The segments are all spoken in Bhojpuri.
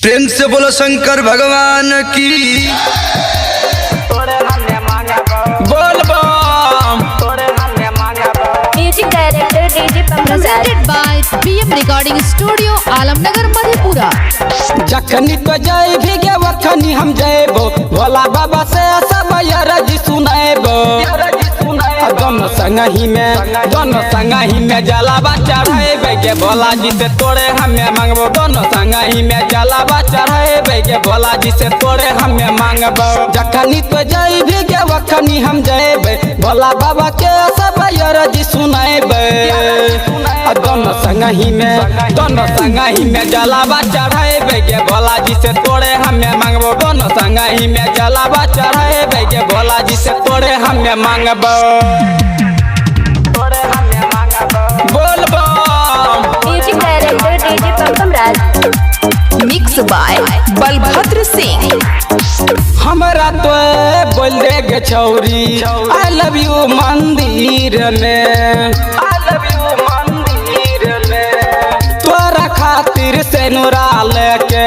प्रेम से बोलो शंकर भगवान की। बोल बम। Music director DJ presented by PM Recording Studio, Alamnagar, Madhepura. जखनी तो जय भीगे वखनी हम जयबो, भोला बाबा से सब यरजी सुनाएबो। दोनों संगही में जलावा चढ़ाएबे के भोला जी से तोड़े हमें मांगबो। दोनों संगही में जलावा चढ़ाएबे के भोला जी से तोड़े हमें मांगबो। जखनी तो जय भीगे वखनी हम जयबे, भोला बाबा के सब यरजी सुनाएबे। दोनों संगही में जलावा चढ़ाएबे के भोला जी से तोड़े हमें मांगबो। दोनों संगही में जलावा चढ़ाएबे के भोला जी से तोड़े हमें मांगबो। बोल बम। Music director DJ Pankam Raj. Mixed by Balbhadra Singh. हमरा तो बोल दे गे छौरी आई लव यू मंदिर में, तोरा खातिर से नुरा लेके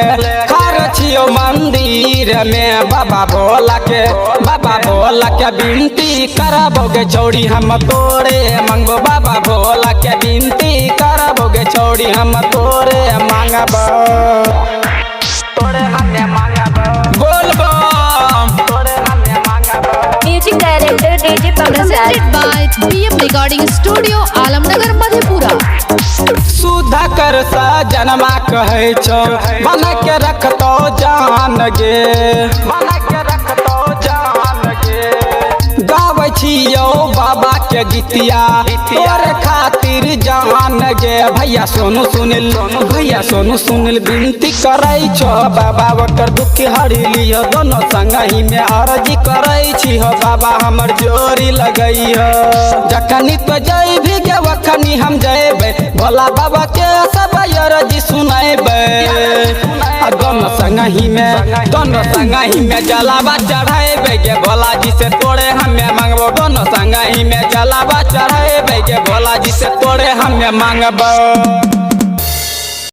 खार छियो मंदिर में। बाबा भोला के विनती कराबोगे छौरी हम तोरे मांगबो। बाबा भोला के विनती कराबोगे छौरी हम तोरे मांगबो। बोल बम। Music director DJ Pankam Raj. Presented by PM Recording Studio, Alamnagar, Madhepura. सुधा कर सा जनमा कहे छो, बना के रखतो जान गे। गावे छियो बाबा के गीतिया तोरे खातिर जान गे। भैया सोनू सुनिल विनती करे छो, बाबा ओकर दुख हरि लियो। दोनों संगही में अर्जी करे छी हो, बाबा हमर जोरी लगई हो। जखनी तो जय भीगे वखनी हम जयबे, भोला बाबा के सब यरजी सुनाएबे। दोनों संगही में जलावा चढ़ाएबे के भोला जी से तोड़े हमें मांगबो। दोनों संगही में जलावा चढ़ाएबे के भोला जी से तोड़े हमें मांगबो।